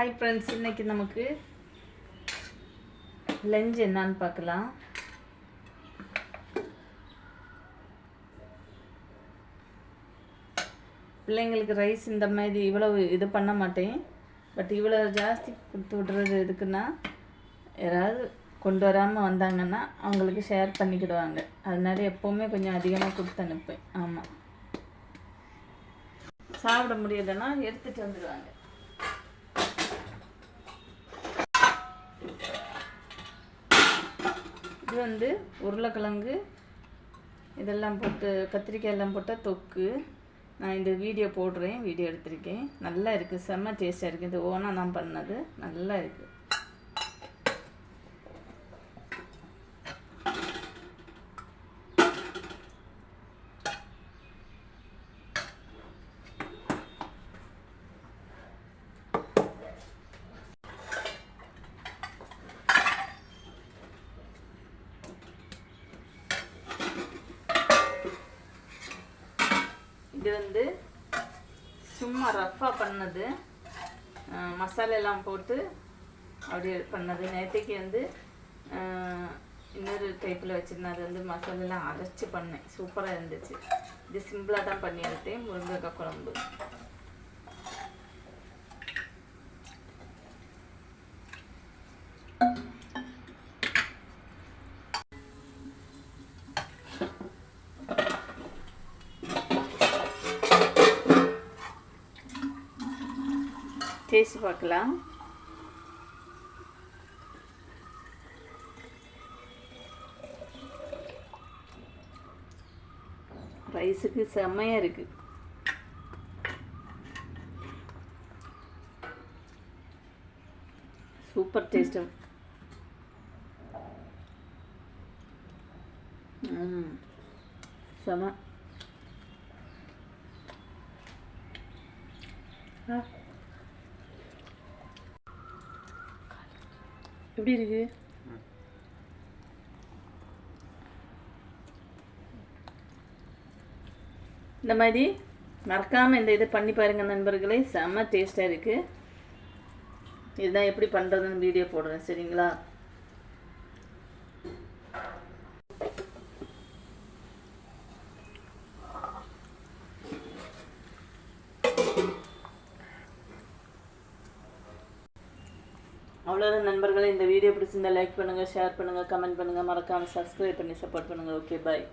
Hi friends, இன்றைக்கி நமக்கு lunch என்னான்னு பார்க்கலாம். பிள்ளைங்களுக்கு ரைஸ் இந்த மாதிரி இவ்வளவு இது பண்ண மாட்டேன். பட் இவ்வளோ ஜாஸ்தி கொடுத்து விட்றது எதுக்குன்னா, யாராவது கொண்டு வராமல் வந்தாங்கன்னா அவங்களுக்கு ஷேர் பண்ணிக்கிடுவாங்க. அதனால எப்போவுமே கொஞ்சம் அதிகமாக கொடுத்து அனுப்பேன். ஆமாம், சாப்பிட முடியலைன்னா எடுத்துகிட்டு வந்துடுவாங்க. இது உருளைக்கிழங்கு இதெல்லாம் போட்டு கத்திரிக்காய் எல்லாம் போட்டால் தொக்கு. நான் இந்த வீடியோ போடுறேன், வீடியோ எடுத்திருக்கேன். நல்லா இருக்குது, செம்ம டேஸ்ட்டாக இருக்குது. இது ஓனாக நான் பண்ணது, நல்லா இருக்குது. இது சும்மா ரஃப்பாக பண்ணது, மசாலெல்லாம் போட்டு அப்படியே பண்ணது. நேற்றுக்கு இன்னொரு டைப்பில் வச்சுருந்தேன். அது மசாலெல்லாம் அரைச்சி பண்ணேன், சூப்பராக இருந்துச்சு. இது சிம்பிளாக தான் பண்ணி எடுத்தேன். முருங்கைக்காய் குழம்பு. டேஸ்ட் பார்க்கலாம். ரைஸுக்கு செம்மையாக இருக்கு. Super taste. செம. எப்படி இருக்கு? இந்த மாதிரி மறக்காமல் இந்த இதை பண்ணி பாருங்கள் நண்பர்களே, செம்ம டேஸ்ட்டாக இருக்குது. இதுதான் எப்படி பண்ணுறதுன்னு வீடியோ போடுறேன், சரிங்களா? அவ்வளோதான் நண்பர்களே. இந்த வீடியோ பிடிச்சிருந்தால் லைக் பண்ணுங்கள், ஷேர் பண்ணுங்கள், கமெண்ட் பண்ணுங்கள், மறக்காமல் சப்ஸ்கிரைப் பண்ணி சப்போர்ட் பண்ணுங்கள். ஓகே, பாய்.